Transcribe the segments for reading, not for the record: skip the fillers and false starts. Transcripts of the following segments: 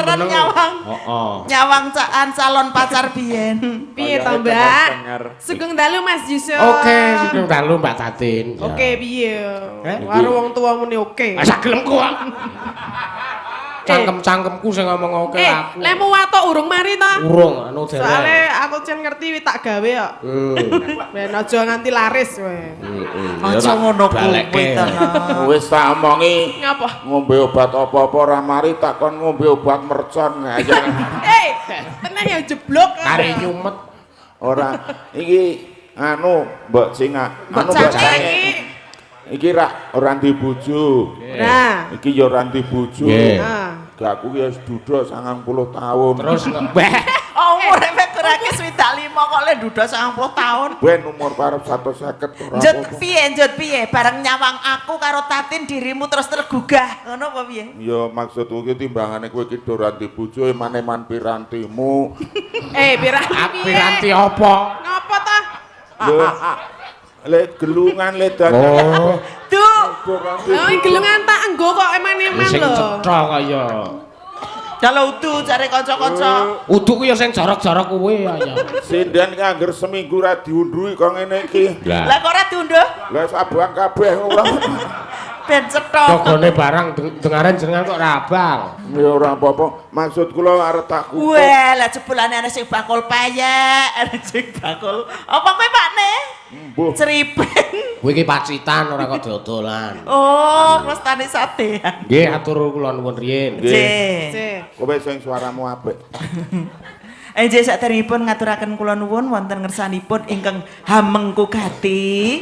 keren nyawang. Nyawang calon pacar biyen. Piye to, Mbak? Sugeng dalu Mas Yusuf. Oke, sugeng dalu Mbak Tatin. Oke, piye? Karo wong tua muni oke. Asa gelemku kok. Cangkem-cangkemku sing ngomong oke aku. Lemu watok urung mari ta? Urung anu dereng. Soale aku jan ngerti tak gawe kok. Ben aja nganti laris kowe. Aja ngono kuwi ta. Wis tak omongi. Ngapa? Ngombe obat apa-apa ora mari takon ngombe obat mercon aja. Tenang ya jeblok. Kare nyumet. Ora iki anu Mbok Cinga. Mbok Iki ora ndi bojo. Nah, iki ya ora ndi bojo. Gak aku ya wis duduk 90 tahun. Terus umure kurake 25 kok le duduk 90 tahun. Ben umur parep 150 ora. Njut piye bareng nyawang aku karo Tatin dirimu terus tergugah. Ngono apa piye? Ya maksudku ki timbangane kowe ki ora ndi bojo maneman pirantimu. Piranti apa? Ngapa ta? Le gelungan le dadi. Oh. Gelungan tak enggo kok eman-eman lho. Sing cetha kaya. Kalau udu cari kanca-kanca. Udu ku ya sing jorok-jorok kuwi ya. Sinden ki angger seminggu ra diundhuhi kok ngene iki. Lah kok ora diundhuh? Lah sabuang kabeh ora. Ben cetha. Togone barang dengaren jenengan kok ra abang. Ya ora apa-apa. Maksud kula arep tak kutuk. Wah, lah jebulane ana sing bakul payek, ana sing bakul. Apa kowe Pakne? Mbuh. Ceripeng. Kowe iki pacitan ora kok dodolan. Oh, mestane sate. Nggih, atur kula nuwun riyin. Nggih. Kowe sing suaramu apik. Nggih, saderengipun ngaturaken kula nuwun wonten ngersanipun ingkang Hamengku Gati.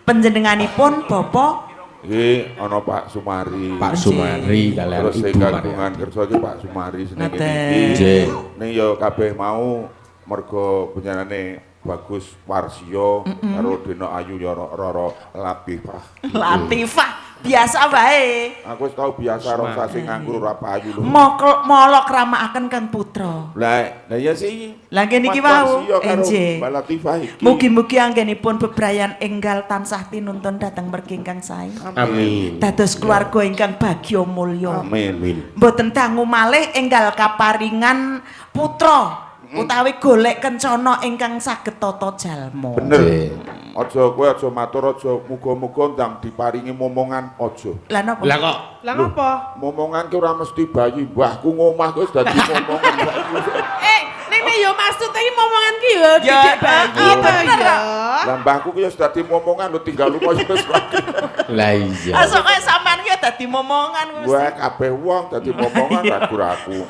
Panjenenganipun Bapak Nggih, ana Pak Sumari. Pak Sumari kalian terus Ibu gabungan kerja iki Pak Sumari senenge iki. Nggih. Ning ya kabeh mau mergo penyanane Bagus Warsio karo Deno Ayu ya Roro Latifah. Latifah biasa wae. Aku wis tau biasa ora sasi nganggur ora payu lho. Molok ramakaken Kang Putra. Lah ya sih. Lah niki wau. Mbak Latifah iki. Mugi-mugi anggenipun bebrayan enggal tansah pinuntun dhateng mergi ingkang sae. Amin. Dados keluarga ingkang bagya mulya. Amin. Mboten dangu malih enggal kaparingan putra. Utawi golek kencana ingkang saged tata jalma. Bener. Aja kowe aja matur aja muga-muga ndang diparingi momongan aja. Lah napa? Lah kok? Lah ngapa? Momongan ki ora mesti bayi, mbahku ngomah wis dadi momongan. Nek yo maksud iki momongan ki yo didik bayi to ya. Lah mbahku ki wis dadi momongan lho tinggal lunga wis lagi. Lah iya. Asok kaya sampean ki dadi momongan wis. Wah, kabeh wong dadi momongan ragu-ragu.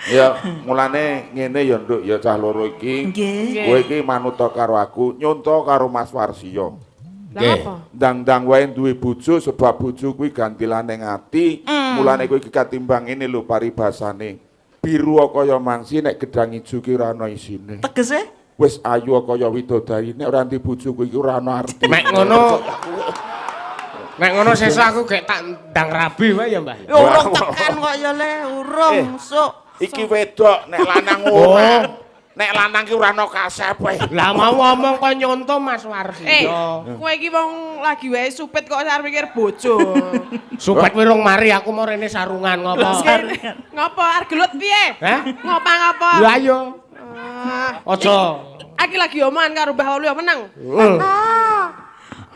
Ya, mulane ngene ya Nduk, ya cah loro iki. Nggih. Kowe iki manuta karo aku, nyonto karo Mas Warsio. Lah apa? Ndang-ndang wae duwe bojo sebab bojo kuwi gantilane ngati. Mulane kowe iki katimbang ngene lho paribasane. Biru kaya mangsi nek gedang ijo ki ora ana isine. Tegese? Wis ayu kaya widodari nek ora ndek bojo kuwi ora ana arti. Mek ngono sesuk aku gek tak ndang rabi wae ya, Mbah. Urung tekan kok ya le, urung sok. Iki wedok nek lanang ora. Nek lanang ki ora ana kasep wae. Lah mau ngomong kok nyonto Mas Warsio. Kowe iki wong lagi wae supit kok arep mikir bojo. Supet wirung mari aku mau rene sarungan ngopo. Ngopo arep gelut piye? Hah? Ngopo? Lah ayo. Aja. Aki lagi omongan karo Mbah Walu menang.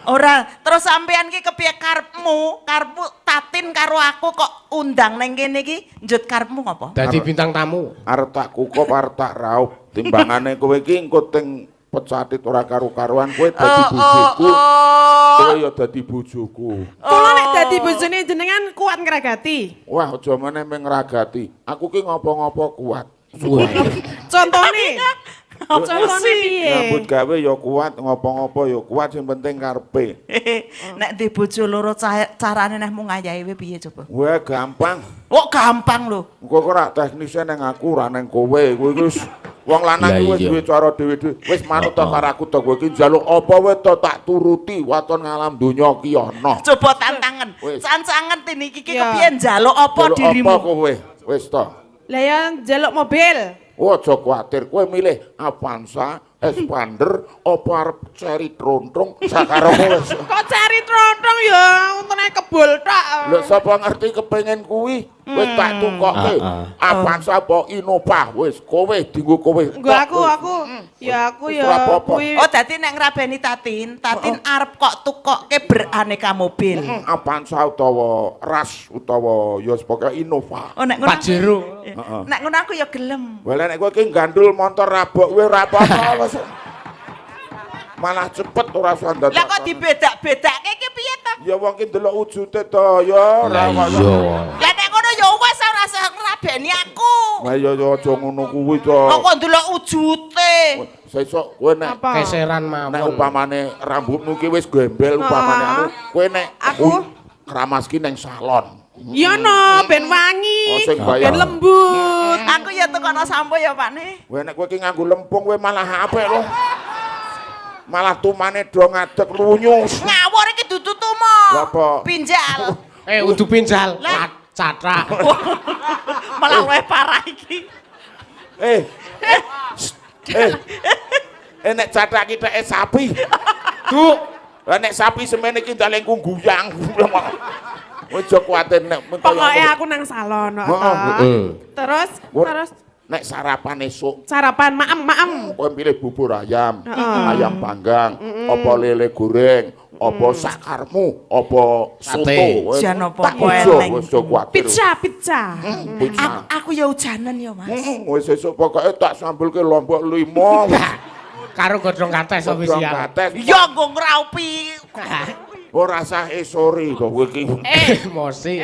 Ora, terus sampean ki kepiye karepmu? Karepmu Tatin karo aku kok undang nang kene iki njut karepmu ngopo? Dadi bintang tamu. Arep tak kukup, arep tak raup. Timbangane kowe iki engko teng pecatit ora karo-karuan kowe dadi bojoku. Kowe ya dadi bojoku. Kula nek dadi bojone jenengan kuat ngragati. Wah, aja meneh ngragati. Aku ki ngopo-ngopo kuat. Contone. Contone piye? Nyambut gawe ya kuat, ngopo-ngopo ya kuat, sing penting karepe. Nek di bojo loro carane neh mung ayahe piye coba? Wah, gampang. Kok gampang lho. Engko ora teknisnya nang aku ora nang kowe. Kowe wis wong lanang wis duwe cara dhewe-dhewe. Wis manut karo aku to kowe iki njaluk apa wae to tak turuti waton ngalam donya ki ana. Coba tantangen. Sancangen niki kepiye njaluk apa dirimu? Apa kowe? Wis to. Lah ya njaluk mobil. Aja kuwatir, kowe milih Avanza, Expander, apa arep Cherry Trontrong sakarepmu wis. Kok Cherry Trontrong ya untune kebul tok. Lho sapa ngerti kepengin kuwi? Wis tak tukokke. Avanza apa Innova wis kowe dienggo kowe. Nggo aku ya kuwi. Oh, dadi nek ngrabeni Tatin arep kok tukokke beraneka mobil. Avanza utawa Ras utawa ya pokoke Innova. Oh, nek ngono. Pajero. Nek ngono aku ya gelem. Wala nek kowe ki gandul motor rabok kowe ora apa-apa wis. Malah cepet ora usah ndak. Lah kok dibedak-bedakke ki piye to? Ya wong ki ndelok wujute to ya ora kaya. Lah nek ngono ya wis ora usah ngrabeni aku. Lah ya aja ngono kuwi to. Kok ndelok wujute. Sesuk kowe nek Keseran nek mawon. upamane rambutmu ki wis gembel upamane anu kowe nek Aku? keramas ki ning salon. Iya no, ben wangi, sing bayar. ben lembut. Aku ya tukono sampo ya, Pak Ne. Kowe nek kowe ki nganggo lempung kowe malah apik lho. Malah tumane do ngadeg lunyus. Ngawur iki dudu tumo. Lha apa? Pinjal. Udu pinjal. Lah. Cathak. Malah luwih parah iki. Nek cathak ki teke sapi. Duk. Lah nek sapi semene iki dalengku guyang. Ojo kuwatir nek Pokoknya aku nang salon. Terus nek sarapan esuk sarapan maem. kowe pilih bubur ayam, ayam panggang, apa lele goreng, apa sakarmu, apa soto. Jan apa Tak eleng. ojo kuwatir. Pizza. Aku ya ujanan ya, Mas. Wis esuk pokoke tak sambelke lombok 5. Karo godhong kates ofisial. Ya nggo ngraupi. Ora sah sorry kok kowe iki. Emosi.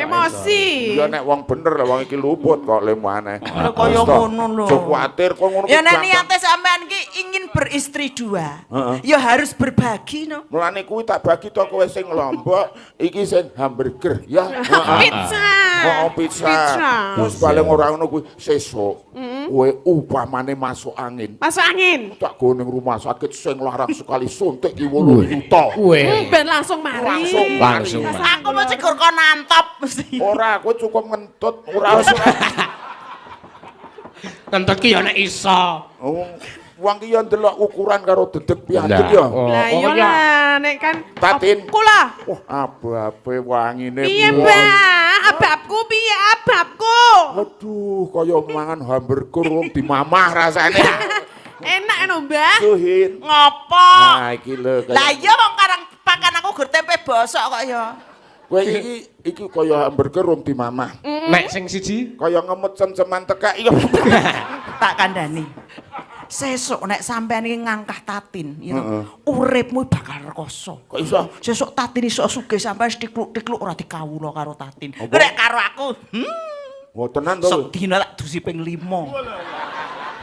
Ya nek wong bener lah wong iki luput kok lemu aneh. Kaya ngono lho. Ojo kuwatir kok ngono. Ya nek niate sampean ki ingin beristri dua. Ya harus berbagi no. Mulane kuwi tak bagi to kowe sing lombok, iki sing hamburger ya. Pizza. Oh, pizza. Wis paling ora ngono kuwi sesuk. Kowe upamane masuk angin. Masuk angin. Tak go ning rumah sakit sing larang sekali suntik ki 8 juta. Ben langsung mari. Langsung. Aku mesti gur kon nantop mesti. Ora, kowe cukup ngentut, ora usah. Ngentut ki ya nek iso. Wong ki ya ndelok ukuran karo dedeg piantuk ya. Lah iya lah, nek kan Tatin. kula. Wah, ababe wangine. Piye, Mbak? Ababku piye ababku? Aduh, kaya mangan hamburger wong dimamah rasane. Enak no, Mbak. Suhin. Ngopo? Nah, iki lho. Lah iya wong karang pakan aku gur tempe bosok kok ya. Kowe iki kaya hamburger wong dimamah. Nek sing siji Kaya ngemut cem-ceman tekek iya. Tak kandhani. Sesuk nek sampean iki ngangkah Tatin, ya uripmu bakal rekoso. Kok iso? Sesuk Tatin iso sugih sampean tikluk-tikluk ora dikawula karo Tatin. Nek karo aku, Oh, tenan to. sok dina tak dusi ping 5.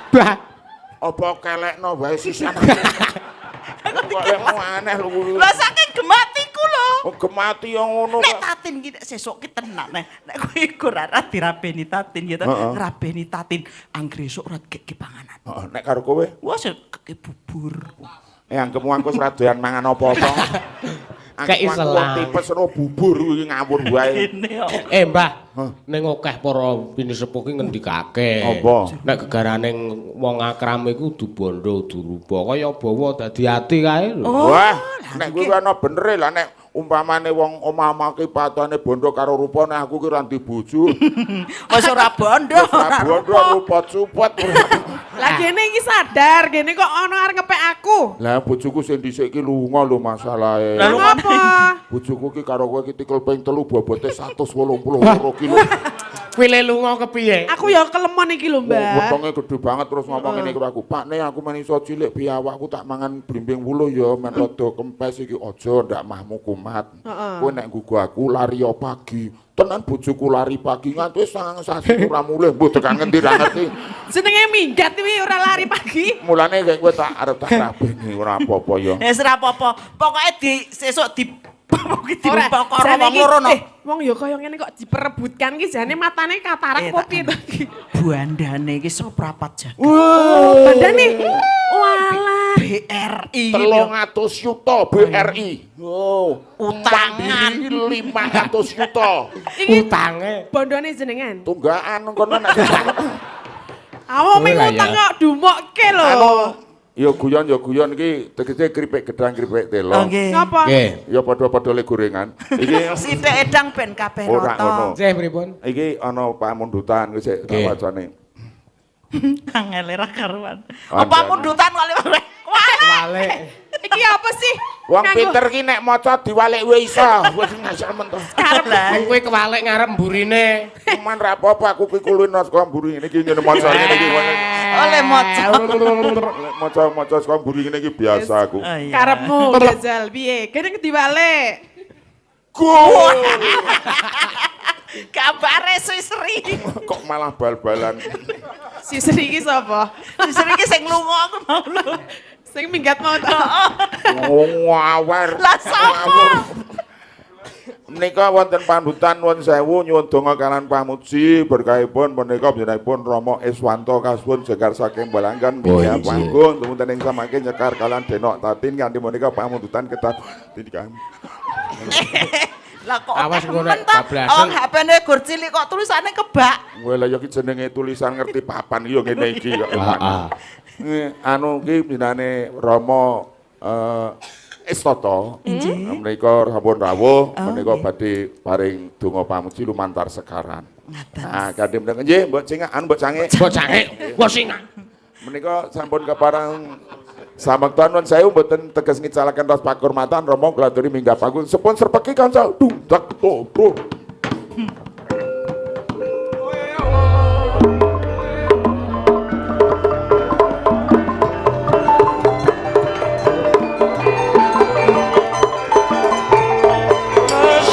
bah Apa kelekno wae sisan. Kok lemu aneh lho kuwi. Lah saking gematiku lho. Oh, gemati yang ngono Nek kok. Tatin ki sesuk ki tenan nek kowe iku ora dirabeni Tatin ya to. Ngrabeni Tatin anggere esuk ora dikeki panganan. Heeh, nek karo kowe, Wah keki bubur. anggemu aku wis ra doyan mangan apa-apa. Kayak iselang. Tipes ro bubur iki ngawur wae. Ini kok. Mbah, ning akeh para pinisepuh ki ngendikake. Apa? Nek gegaraning wong akram iku kudu bondo durupa, kaya bawa dadi ati kae lho. Wah, nek kuwi ana benere lah nek umpamane wong omah-omah ki patane bondo karo rupane aku ki ra ndi bojo. Wis ora bondo. Ora bondo rupot-supot. Lah gene iki sadar, gene kok ana arep ngepek aku. Lah bojoku sing dhisik ki lunga lho masalahe. Lah apa? Bojoku ki karo kowe ki tikel ping 3 bobote 182 kilo. Kuwi le lunga kepiye? Aku ya kelemon iki lho, Mbak. Wetenge gede banget terus ngomong ngene karo aku. Pak Ne aku men iso cilik biawakku tak mangan blimbing wuluh ya men rada kempes iki aja ndak mahmu kumat. Kowe nek nggugu aku lari ya pagi. Tenan bojoku lari pagi nganti sangang sasi ora mulih mbuh tekan ngendi ra ngerti. Jenenge minggat kuwi ora lari pagi. Mulane kayak kowe tak arep tak rabeni ora apa-apa ya. Wis ora apa-apa. Pokoke sesuk di Ora karo wong loro no. Wong ya kaya ngene kok diperebutkan ki jane matane katarak kopi to iki. Bandane iki seprapat jagat. Bandane. Walah. BRI 300 juta BRI. Oh, utangan 500 juta. Iki Utange bondone jenengan. Tunggakan kono nek Awak ming utang kok dumokke lho. anu Ya guyon iki tegese kripik gedang kripik telo. Oh nggih. Ngapa? Nggih. Ya padha-padha le gorengan. Iki Sithik edang ben kabeh ora ngono. rata. Nggih pripun? Iki ana pamundutan kuwi sik Nggih. wacane. Angel ra karuan. Anda. Apa mundutan kali Walik. Iki apa sih? Wong Nganggo- pinter ki nek maca diwalik wae iso. Wis ngasal mentok. Wong kuwi kewalik ngarep mburine. Cuman ra apa-apa aku kuwi kulin saka mburi ngene iki ngene maca ngene iki. Oleh maca. Lek maca saka mburi ngene iki biasa aku. Oh, iya. Karepmu jajal piye? Kene diwalik. Kabare Sri. Kok malah bal-balan. Si Sri iki sapa? Sri iki sing lunga aku mau lho. Sing minggat mau ta. Ngawur. Lah sapa? Menika wonten pandutan nuwun sewu nyuwun donga kalian pamuji berkahipun menika panjenenganipun Rama Iswanto kasuwun sekar saking Balanggan Bia Panggung tumunten ing samangke nyekar kalian Denok Tatin kanthi menika pamundutan ketat kami. Lah kok Awas akeh ngono, men ta? bablasan. Oh, HP-ne gur cilik kok tulisane kebak. Wah lha ya ki jenenge tulisan ngerti papan ya ngene iki kok. Anu ki jenenge Rama Istoto. Menika sampun rawuh menika badhe paring donga pamuji lumantar sekaran. Nah, kanthi menika nggih Mbok Cingak anu Mbok Cange. Mbok Cange, wong singak. Menika sampun keparang samektan nuwun sewu mboten teges ngicalaken ras pakurmatan Rama gladuri minggah panggung sepun serpeki kanca dudak toto.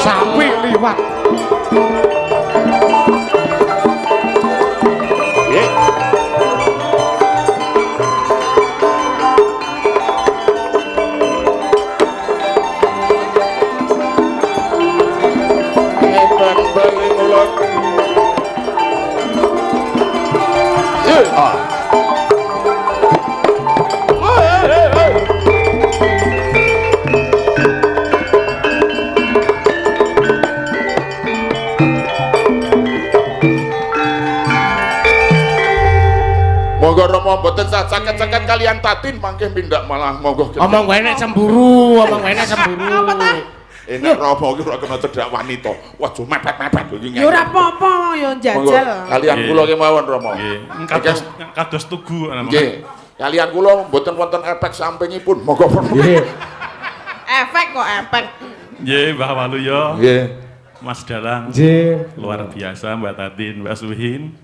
Sapi liwat. Nggih. Ngeten bali ulun. Monggo Rama mboten sah caket-caket kalian Tatin mangke pindak malah monggo. Omong wae nek cemburu, omong wae nek cemburu. Apa ta? Nek Rama iki ora kena cedak wanita. Waduh mepet-mepet iki. Ya ora apa-apa ya Monggo jajal. kalian kula kemawon Rama. Nggih, kados tugu ana. Nggih. Kalian kula mboten wonten efek sampingipun. Monggo. Nggih. Efek kok efek. Nggih, Mbah Waluyo, Nggih. Mas Dalang. Nggih. Luar biasa Mbak Tatin, Mbak Suhin,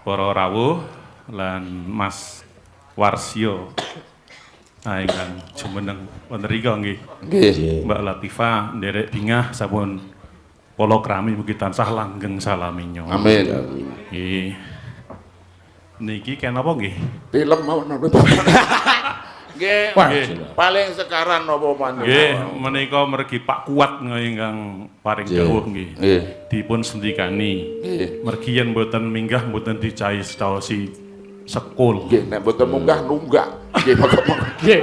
para rawuh lan Mas Warsio. Nah, ingkang jumeneng wonten rika nggih. Nggih. Mbak Latifah nderek bingah sampun palakrami mugi tansah langgeng salaminyo. Amin. Nggih. Niki kenapa nggih? Film mawon napa? Nggih. Wah, Nggih. Paling sekaran napa maneh. Nggih, menika mergi Pak Kuat ingkang paring dawuh nggih. Nggih. Dipun sendikani. Nggih. Mergi yen mboten minggah mboten dicahi setaosi sekul. Nggih, nek mboten munggah nunggak. Nggih, monggo. Nggih.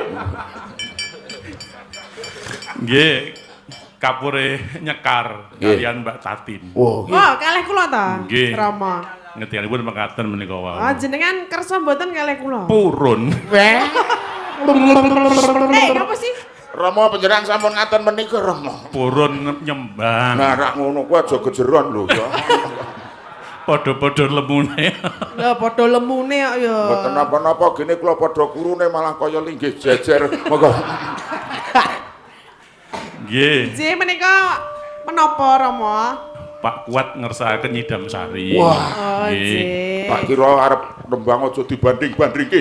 Nggih, kapure nyekar Nggih. kalian Mbak Tatin. Wah, Oh, kalih kula ta? Nggih. Rama. Ngetianipun mekaten menika wau. Ah, jenengan kersa mboten kalih kula. Purun. Weh. Ngapa sih? Rama panjenengan sampun ngaten menika Rama. Purun nyembang. Nah, rak ngono kuwi aja gejeron lho ya. Padha-padha lemune. Lah padha lemune kok ya. Mboten napa-napa gene kula padha kurune malah kaya linggih jejer. Monggo. Nggih, J menika menapa Rama? Pak Kuat ngersakaken Nyidam Sari. Wah, Oh, J. Nggih. tak kira arep nembang aja dibanding-bandingke.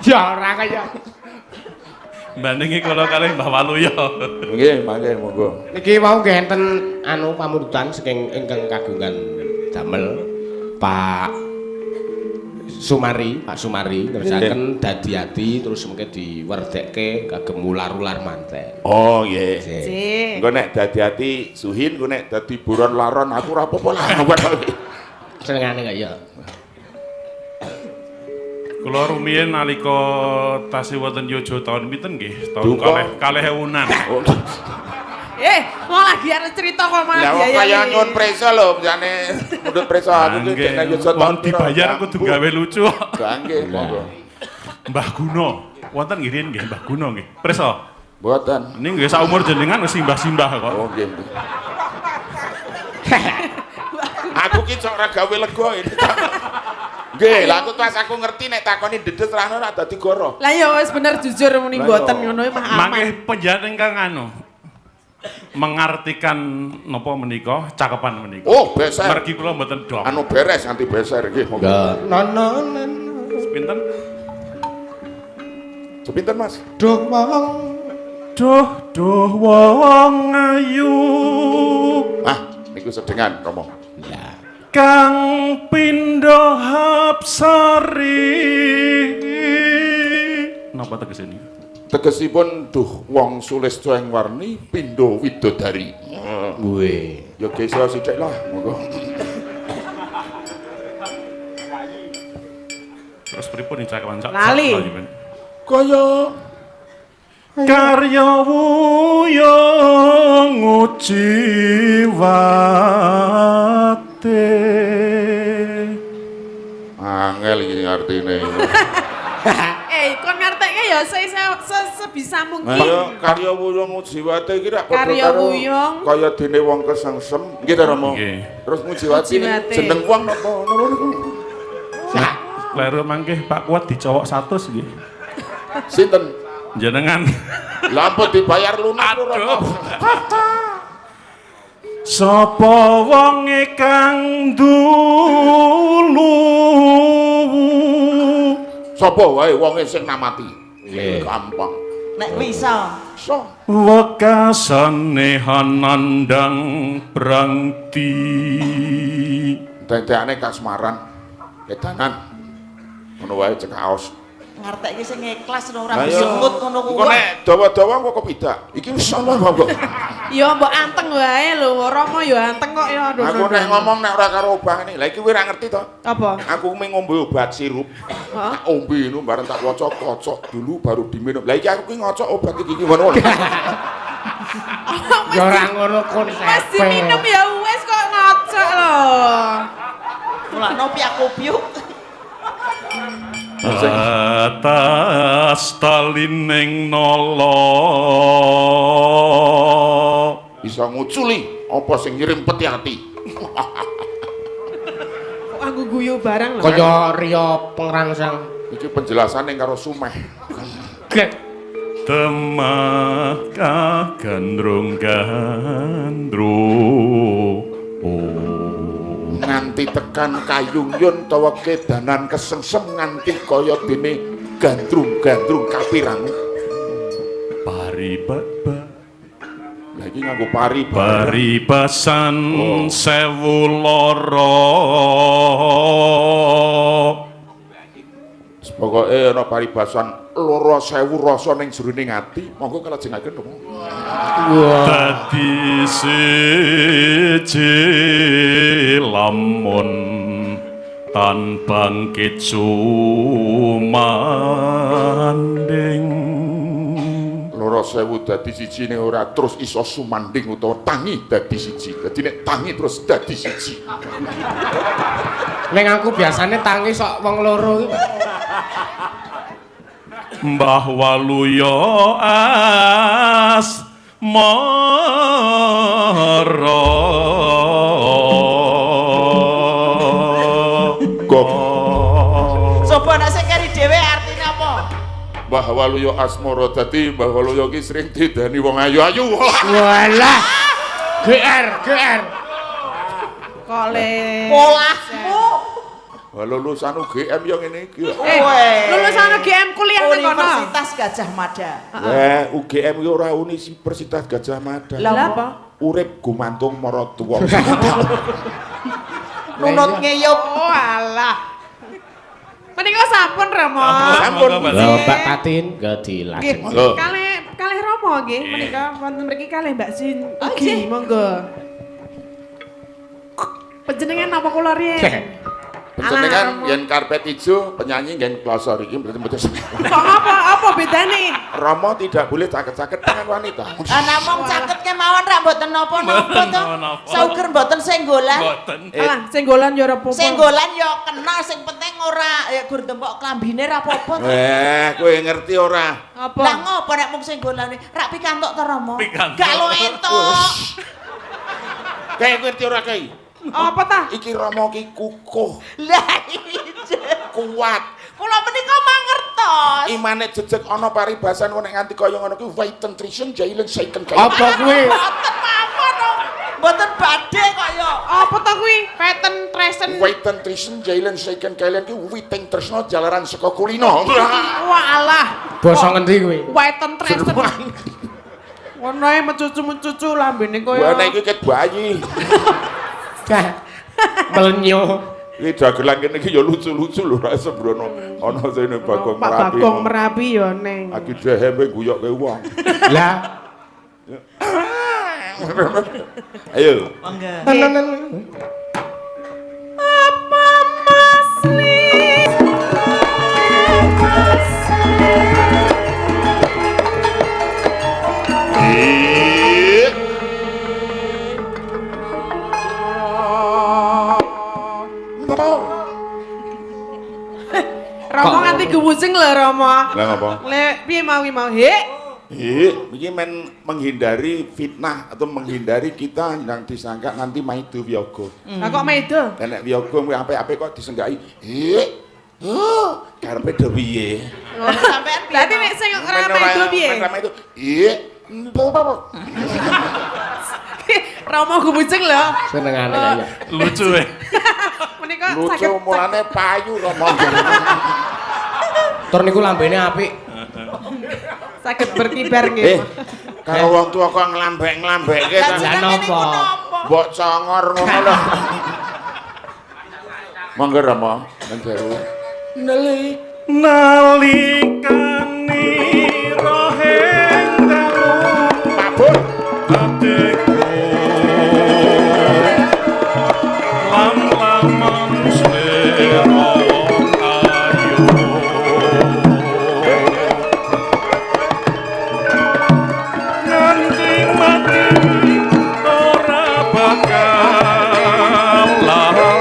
Ya ora kaya. Bandingi kula kalih Mbah Waluyo. Nggih, mangke monggo. Niki mau nggih enten anu pamundutan saking ingkang kagungan damel Pak Sumari, Pak Sumari ngersakaken dadi ati terus mengke diwerdekke kagem ular-ular manten. Oh, nggih. J. Engko nek dadi ati Suhin, engko nek dadi buron laron aku ora apa-apa lah. Senengane kaya. Kula rumiyin nalika tasih wonten Yojo tahun pinten nggih? Tahun Duka. kalih ewunan. Kok lagi arep cerita kok malah Lah wong biayai. kaya nyun preso lho, jane mundut preso aku ki Nggih, nek yo mohon dibayar kudu gawe lucu. Nggih, monggo. Mbah Guno. Wonten nggih riyen nggih Mbah Guno nggih. Prisa. Mboten. Ini nggih saumur jenengan wis simbah-simbah kok. Oh nggih. Aku ki cok ora gawe lega ini. Nggih, lha aku pas aku ngerti nek takoni dedes rano ora dadi goro. Lah ya wis bener jujur muni mboten ngono mah aman. Mangke panjenengan ingkang anu mengartikan napa menika cakepan menika. Oh, beser. Mergi kula mboten dong. Anu beres anti beser nggih. Nono Pinten? Sepinten Mas? duh wong Duh wong ayu Ah, niku sedengan Romo. kang pindho hapsari. Napa teges ini? Tegesipun duh wong sulistya ing warni pindho widodari. Weh. Ya geso sithik lah, monggo. Terus pripun ing cakepan sak? Lali. Kaya Karya wuyung ujiwate. angel iki artine. Kon ngerteke ya sebisa mungkin. Ayo karya wuyung ujiwate iki rak padha Karya karo wuyung. kaya dene wong kesengsem. Nggih ta Romo? Nggih. Terus mujiwati Mujiwate. jeneng wong napa niku? Kleru mangke Pak Kuat dicowok 100 nggih. Sinten? Jenengan. Lah apa dibayar lunas lho Romo? Sapa wonge kang dulu? Sapa wae wonge sing namati? Nggih. Gampang. Nek bisa. So, Wekasane hanandang prangti. dadekane kasmaran. Edanan. Ngono wae cekaos. Ngartekke sing ikhlas lho ora Ayo. disebut ngono Engko kuwi. nek dawa-dawa kok kepidak. Iki wis ana kok. Ya mbok anteng wae lho, Rama ya anteng kok ya. Aku nek ngomong nek ora karo obah ngene. Lah iki kowe ora ngerti to? Apa? Aku mung ngombe obat sirup. Hah? Tak ombe itu bareng tak kocok dulu baru diminum. Lah iki aku ki ngocok obat iki ngono. Ya ora ngono Mas konsepe. diminum ya wis kok ngocok lho. Mulakno piaku piuk. Atas talining nala. Bisa nguculi apa sing ngirim peti ati. Kok anggo guyu barang lho. Kaya riya pengrangsang. Iki penjelasane karo sumeh. Temah kagandrung-gandrung. Nganti tekan kayung-yun tawa kedanan kesengsem nganti kaya dene gandrung-gandrung kapirang. Paribaba. Lah iki nganggo pari Paribasan sewu lara. Pokoke ana paribasan loro 1000 rasa ning jroning ati. Monggo kalajengaken Romo. Dadi siji lamun tan bangkit sumanding. Loro 1000 dadi siji ning ora terus iso sumanding utawa tangi dadi siji. Dadi nek tangi terus dadi siji. Ning aku biasane tangi sok wong loro iki. Mbah Waluya asmara. Kok Coba nek sing keri dhewe artine apa? Mbah Waluya asmara dadi Mbah Waluya ki sering didani wong ayu-ayu. Walah. GR. Kole. Polahmu. Wah lulusan UGM yang ngene iki. Lulusan UGM kuliah nang kono. Universitas Gajah Mada. Wah, UGM iki ora Universitas Gajah Mada. Lah apa? Urip gumantung maratuwa. Nunut ngeyup. Oh alah. Menika sampun Rama. Sampun. Lho, Mbak Tatin gak dilajeng. Lho. Kalih Rama nggih menika wonten mriki kalih Mbak Sin. Nggih. Monggo. Panjenengan napa kula riyen? Bencene kan yen karpet ijo penyanyi nggen klosor iki berarti mboten. Kok apa bedane? Rama tidak boleh caket-caket dengan wanita. Namung caket kemawon ra mboten napa-napa to. Sauger mboten senggolan. Mboten. Alah, senggolan yo ora apa-apa. Senggolan yo kena sing penting ora ya gur tembok klambine ra apa-apa. Kowe ngerti ora? Apa? Lah ngopo nek mung senggolane? Rak pikantuk to Rama. Pikantuk. Gak lo entuk. Kayak ngerti ora kae? Apa ta? Iki Rama ki kukuh, Lah iya. kuat. Kula menika mangertos. Imane jejeg ana paribasan nek nganti kaya ngono ki Whiten Trisen Jailen Seiken kae. Apa kuwi? Mboten mawon to. Mboten badhe kaya. Apa ta kuwi? Peten tresen. Whiten Trisen Jailen Seiken kalian ki witing tresno jalaran saka kulino. Walah. Basa ngendi kuwi? Weten tresen. Ono ae mencucu-mencucu lambene koyo. Wah nek iki ket bayi. Melenyo. Iki dagelan kene iki ya lucu-lucu lho ra sembrono. Ana sene Bagong Pak Merapi. Bagong Merapi yo neng. Aki dhewe guyokke wong. Lah. Ayo. Monggo. Apa masli? Romo nganti gewusing lho Romo. Lah ngapa? Le piye mau he? Iki men menghindari fitnah atau menghindari kita yang disangka nanti maido wiyaga. Lah kok maido? Nek wiyaga kuwi apik-apik kok disenggai. Karepe do piye? Sampean piye? Berarti nek sing ora maido piye? Men maido. Romo gewusing lho. Senengane kaya. Lucu ya. Menika Lucu saged mulane payu Rama. Tur niku lambene apik. saged berkibar nggih. Karo wong tua kok nglambek-nglambekke Lah ta. jenenge niku napa? Mbok congor ngono lho. Monggo Rama, ngeru. Nalikane roheng dalu Mabur. atiku lam-laman slera ayu nganti mati ora bakal lali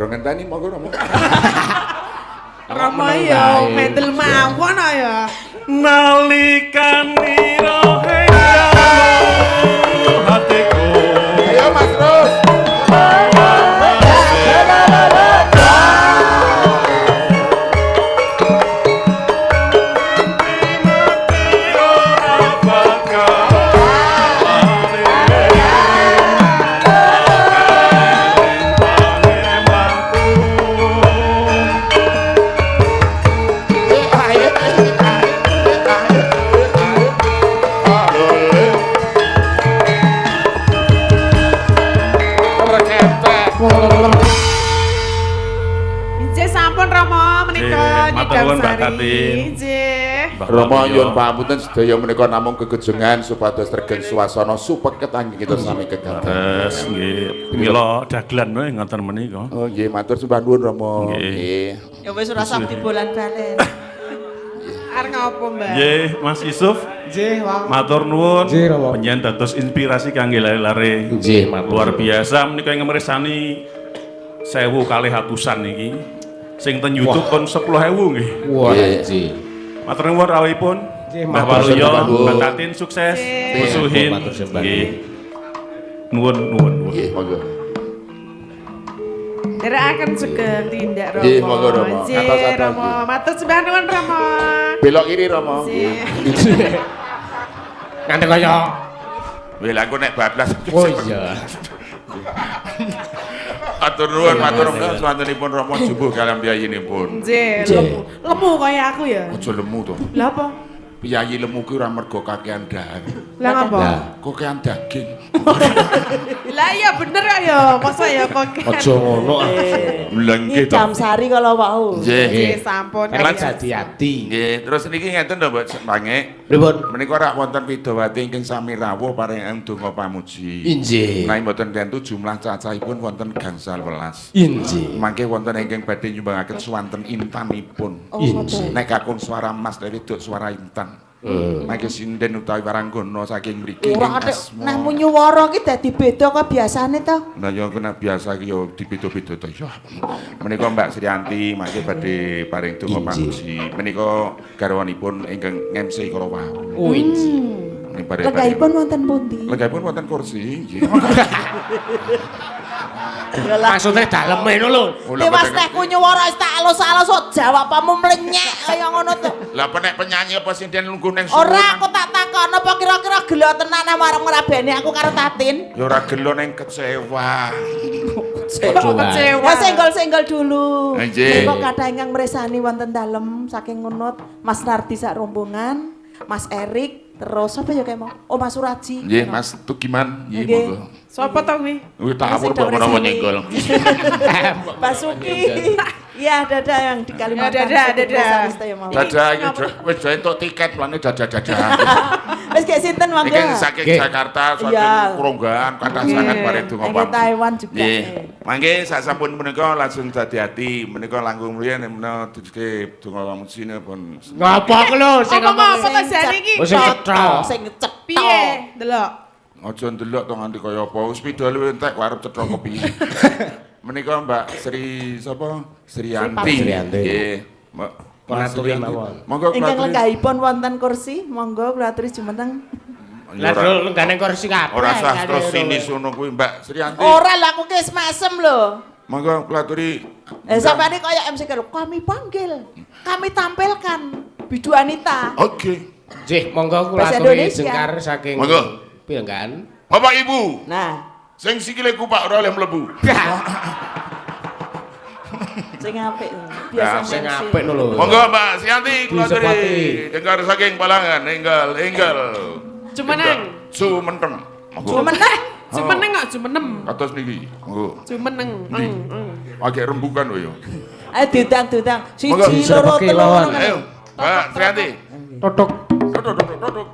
Ngenteni monggo Rama. Rama ya medel mawon ya. Nalikane roheng dalu atiku Ayo Mas terus. Nggih sampun Rama menika matur nuwun Mbak Katin. Nggih. Rama nyuwun pamunten sedaya menika namung kegejengan supados regen swasana supeket anggen kita sami kegaten. Terus nggih mila dagelan wae ngoten menika. Oh nggih matur sembah nuwun Rama. Nggih. Ya wis ora usah dibolan-balen. Arep ngopo, Mbak? Nggih Mas Yusuf, Nggih, Wang. matur nuwun. Nggih, Rama. Panjenengan dados inspirasi kangge lare-lare. Nggih, matur. Luar biasa menika ingkang mirsani 1.200-an niki. Sing ten YouTube pun 10.000 nggih. Wah, Nggih. nggih. Matur nuwun rawuhipun. Mbah Waluyo, Mbak Tatin sukses. Bu Suhin. Matur sembah. Nggih. Nuwun. Nggih, monggo. Nderekaken sugeng tindak Rama. Nggih, monggo, Rama. Nggih, Atas-atas, Rama. nggih. Matur sembah nuwun Rama. Belok kiri Rama. Nganti kaya Wih, lah aku nek bablas. oh iya. Matur nuwun, matur nuwun swantenipun Rama jumbuh kaliyan piyayinipun. Nggih, lemu kaya aku ya. Aja lemu to. Lah apa? Piyayi lemu ki ora mergo kakean dahar. Lah ngapa? Kakean daging. Lah iya bener ya, masa ya kok. Aja ngono. Lengke to. Sari kalau wau. Nggih. Nggih, sampun. Nek hati-hati. Nggih, terus niki ngeten to, Mbak Pange. Pripun? Menika rak wonten widowati ingkang sami rawuh paringan donga pamuji. Injih. Menawi mboten tentu jumlah cacahipun wonten gangsal welas. Injih. Mangke wonten ingkang badhe nyumbangaken swanten intanipun. Injih. Nek kakung suara Mas dari wedok suara intan. Mangke sinden utawi waranggana saking mriki Ora ing atik asma. nah nyuwara ki dadi beda kok biasane to. Lah ya kena biasa ki ya dibeda-beda to ya. Menika Mbak Sriyanti mangke badhe paring donga pamuji. Menika garwanipun ingkang ngemsi kala wau. Oh injih. Legaipun wonten pundi? Legaipun wonten kursi nggih. Maksudnya daleme ngono lho. Dewas tehku nyuwara wis tak alus-alus kok jawabanmu mlenyek kaya ngono to. Lah penek penyanyi apa sinden lungguh ning Ora aku tak takon apa kira-kira gelo tenan marang ngrabeni aku karo Tatin. ya ora gelo ning kecewa. Kecewa. Ya senggol-senggol dulu. Nggih. Kok kathah ingkang mresani wonten dalem saking ngunut Mas Nardi sak rombongan, Mas Erik, terus apa ya kayak mau? Oh Mas Suraji. Nggih, Mas Tugiman. Nggih, Nggih. monggo. Sapa to kuwi? Wih, tak Sing awur kok menawa mresani. nyenggol. Basuki. Iya, dada yang di Kalimantan. Ya, dada. Dada iki wis entuk tiket plane dada-dada. Wis gek sinten mangga? Iki saking Nggih. Jakarta saking Iya. Kronggan kathah sangat bare donga Nggih, pamuji. Taiwan juga. Nggih. Mangke sasampun menika langsung dadi-ati menika langkung mriyen menawa dike donga pamuji pun. Ngapa ku lho sing Ngomong ngomong? apa to jane iki? Oh, sing cetha. Sing cetha. Piye? Delok. Aja ndelok to nganti kaya apa. Wis pidol entek arep cetha kepiye. Menika Mbak Sri sapa? Sriyanti. Sriyanti. Nggih. Mbak Kula aturi mawon. Monggo kula Ingkang aturi. lenggahipun wonten kursi, monggo kula aturi jumeneng. Lah lho lenggane kursi kabeh. Ora sastra sinis ngono kuwi Mbak Sriyanti. Ora lah aku ki wis mesem lho. Monggo kula aturi. Sampeyan kaya MC karo kami panggil, kami tampilkan Bidu Anita. Oke. Nggih, monggo kula Bahasa aturi Indonesia. jengkar saking Monggo. piyanggan. Bapak Ibu, Nah, sing sikile kupak ora oleh mlebu. sing apik. Ya, Biasa Sing MC. apik lho. Monggo Mbak Sriyanti kula Disepati. aturi. Dengar saking Balangan enggal. Jumeneng. Sumenteng. Monggo. Jumeneng. Jumeneng kok jumenem. Atas niki. Monggo. Jumeneng. Agak rembukan lho ya. Ayo diundang. Monggo. Siji loro Disepati telu. lawan. Ayo, Mbak Sriyanti. Totok. Duduk.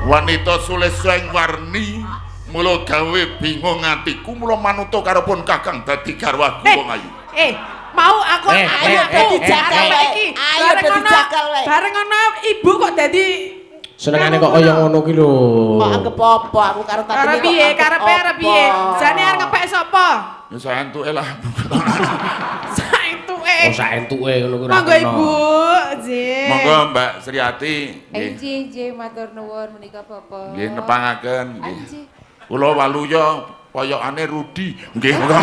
Wanita suleseng warni mula gawe bingung atiku mula manuta karo pun kakang dadi garwaku wong ayu. Mau aku ayo dadi jakal wae. Ayo dadi jakal wae. Bareng ana ibu kok dadi Senengane kok kaya ngono ki lho. Kok anggap apa aku karo Tatin. arep piye? Karepe arep piye? Jane arep ngepek sapa? Ya saentuke lah. Saentuke. Oh saentuke ngono ku ora. Monggo kena. Ibu, Nggih. Monggo Mbak Sriyanti nggih. Nggih, matur nuwun menika Bapak. Nggih nepangaken nggih. Nggih. Kula Waluya poyokane Rudi. Nggih monggo.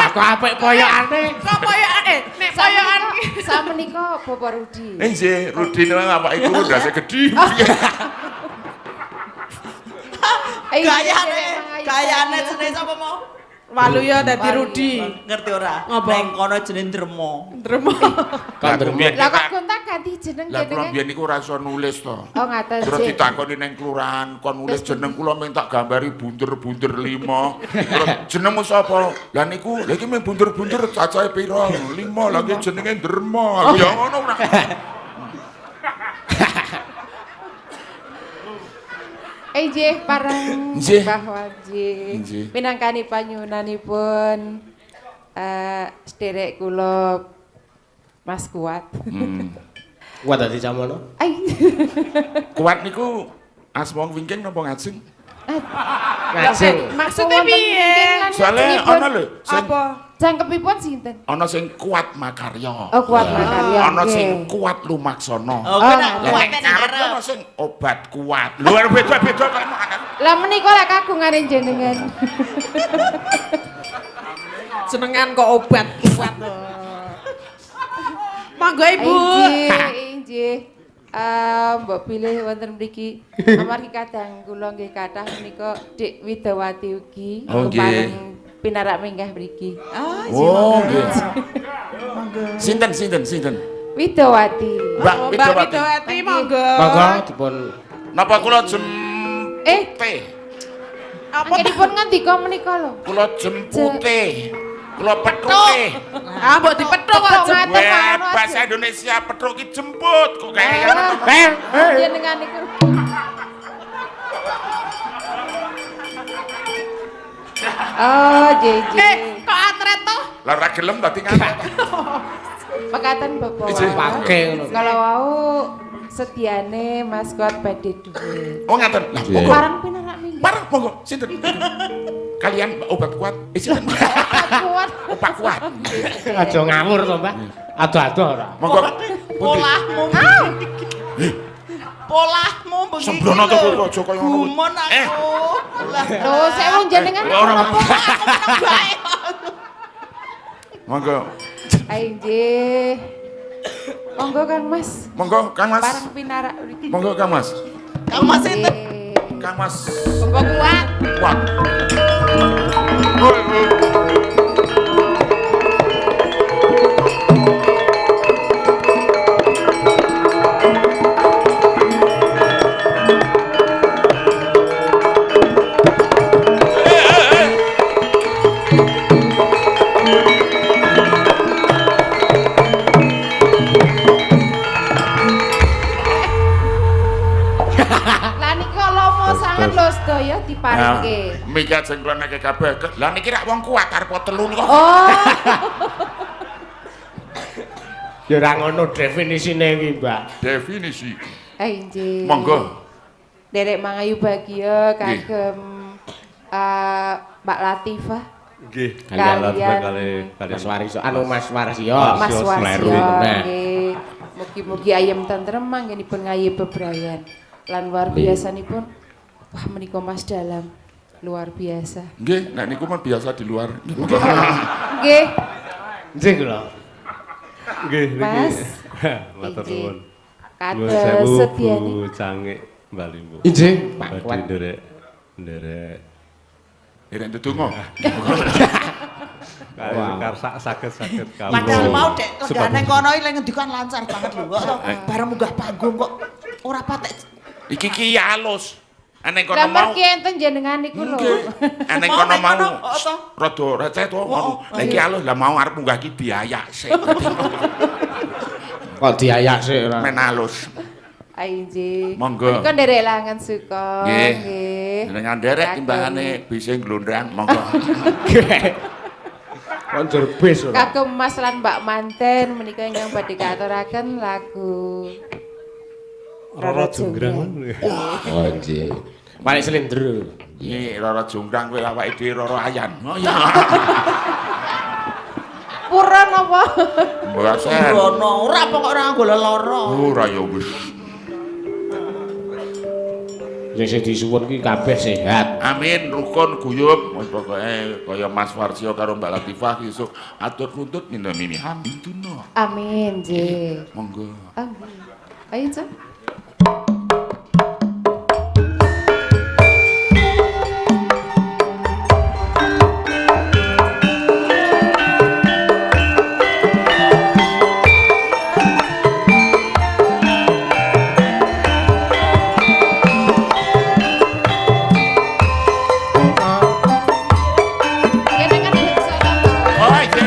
Aku apik koyokane. Kok poyokan nek poyokan ki. Samenika Bapak Rudi. Nggih, Rudi niku apa iku ndase gedhi. Gayane jenenge sapa mau? Waluya dadi Rudi. Ngerti ora? Ngapa? Neng kono jenenge Dremo. Dremo. Kandrem Lah kok gonta ganti jeneng Lah kula jenenge? biyen niku ora iso nulis to. Oh, ngaten Terus sih. ditakoni ning kelurahan, kon nulis jeneng kula minta gambari bunder-bunder 5. Terus jenengmu sapa? Lah niku, lha iki mung bunder-bunder cacahe pira? 5. Lah iki jenenge Derma. Aku ya ngono ora. Inggih parang Nggih. Mbah Wanji. Nggih. Minangkani panyuwunanipun sederek kula Mas Kuat. Kuat dadi camono. Ai. Kuat niku asma wingking napa ngajeng? Ngajeng. Maksudnya piye? Soale ana lho sing Apa? Jangkepipun sinten? ana sing kuat makarya. Oh, Kuat Makarya. Ana nggih. sing kuat lumaksana. Oh, kuwi nak Oh, Lah kuat nek ning ngarep arep. ana sing obat kuat. Luar beda-beda kan. Lah menika lek kagungane jenengan. Senengan kok obat kuat. Monggo Ibu. Inggih. Mbok pilih wonten mriki amargi kadang kula nggih kathah menika Dik Widawati ugi Oh, nggih. kepareng pinarak minggah mriki. Oh, nggih. Sinten? Widawati. Mbak Mbak Widawati. Widawati monggo. Monggo dipun Napa kula jemput? Apa Anggenipun ngendika menika lho. Kula jempute. Kula pethuke. Ah, mbok dipethuk kok. Ngaten Weh, mawon bahasa aja. Indonesia petruk ki jemput kok kayak Jenengan niku. Oh, jeje. Kok atret toh? lah ora gelem dadi ngangkat. Mekaten Bapak. pake ngono. Kalau wau sediane Mas Kuat badhe dhuwit. Oh ngaten. Lah Iya. monggo. Parang pinarak minggah. Parang monggo sinten? Kalian obat kuat. Sinten? Kuat. Obat kuat. Aja ngawur to, Mbak. Ado-ado ora. Monggo. Polahmu. Polahmu begitu. Sembrono to kok aja kaya ngono. Gumun aku. Lah, Lho, sewu jenengan Ora napa? bae. Monggo. Nggih. Monggo Kang Mas. Monggo Kang Mas. Parang pinarak mriki. Monggo Kang Mas. Kang Mas itu. Nggih. Kang Mas. Monggo kuat. Kuat. Lah niki lomo sanget lho sedaya diparingke. Mika jengklonake kabeh. Lah niki rak wong kuat arep telu niku. Oh, Ya ora ngono definisine iki, Mbak. Definisi. nggih. Monggo. Derek Mangayu Bahagia kagem Mbak Latifah. Nggih, Kalian Mas Warisyo, Mas Warsyo. Mas Warsyo Warsyo Sleru. Nah. nggih. Mugi-mugi ayem tentrem manggenipun ngayi bebrayan. Lan luar biasanipun wah menika Mas Dalam luar biasa. Nggih, nek niku mah biasa di luar. Nggih, Nggih kula. Nggih niki. Mas. Matur Nggih. nuwun. Nuwun Kados sewu, sediane. Bu Cangik Mbali Bu. Injih, Pak Badhe Kuat. nderek Nek ndedonga. kaya karsak saged kawula. Padahal mau dek legane kono iki lek ngendikan lancar banget lho kok. Bareng munggah panggung kok ora patek. Iki ki halus. Nek kono Lah mau. mergi enten jenengan niku lho. Nek Mau, kono nek kono, mau. oh, toh. Rada receh to. Oh, Nek ki halus lah mau arep munggah ki diayak sik. Kok diayak sik ora. Men halus. Nggih. Monggo. Menika nderek langan suka. Nggih. Nggih. Jenengan derek Kagem- timbangane bisa glondrang monggo. Konjur bis ora. Kagem Mas lan Mbak Manten menika ingkang badhe katuraken lagu Roro Jonggrang. Oh, nggih. Balik slendro. Iki Roro Jonggrang kowe awake dhewe Roro Ayan. Oh iya. Pura napa? Mboten. Brono ora pokok ora nggo lara. Ora ya wis. Sing disuwun ki kabeh sehat. Amin, rukun guyub. Wis pokoke kaya Mas Warsyo karo Mbak Latifah esuk atur nuntut minta mimi hamduna. Amin, nggih. Monggo. Amin. Ayo, Cak. Jenengan bisa tambah. Oh iya.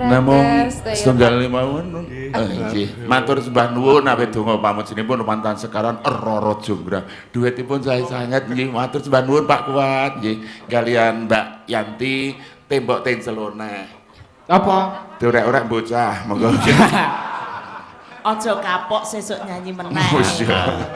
Namung setunggal mawon. Nggih, matur sembah nuwun awit donga pamujinipun mantan sekaran Roro Jonggrang. Duetipun sae sanget nggih, matur sembah nuwun Pak Kuat nggih. Kalian Mbak Yanti tembok ten celona. Apa? Diorek-orek bocah, monggo. Aja kapok sesuk nyanyi meneh. Oh, iya.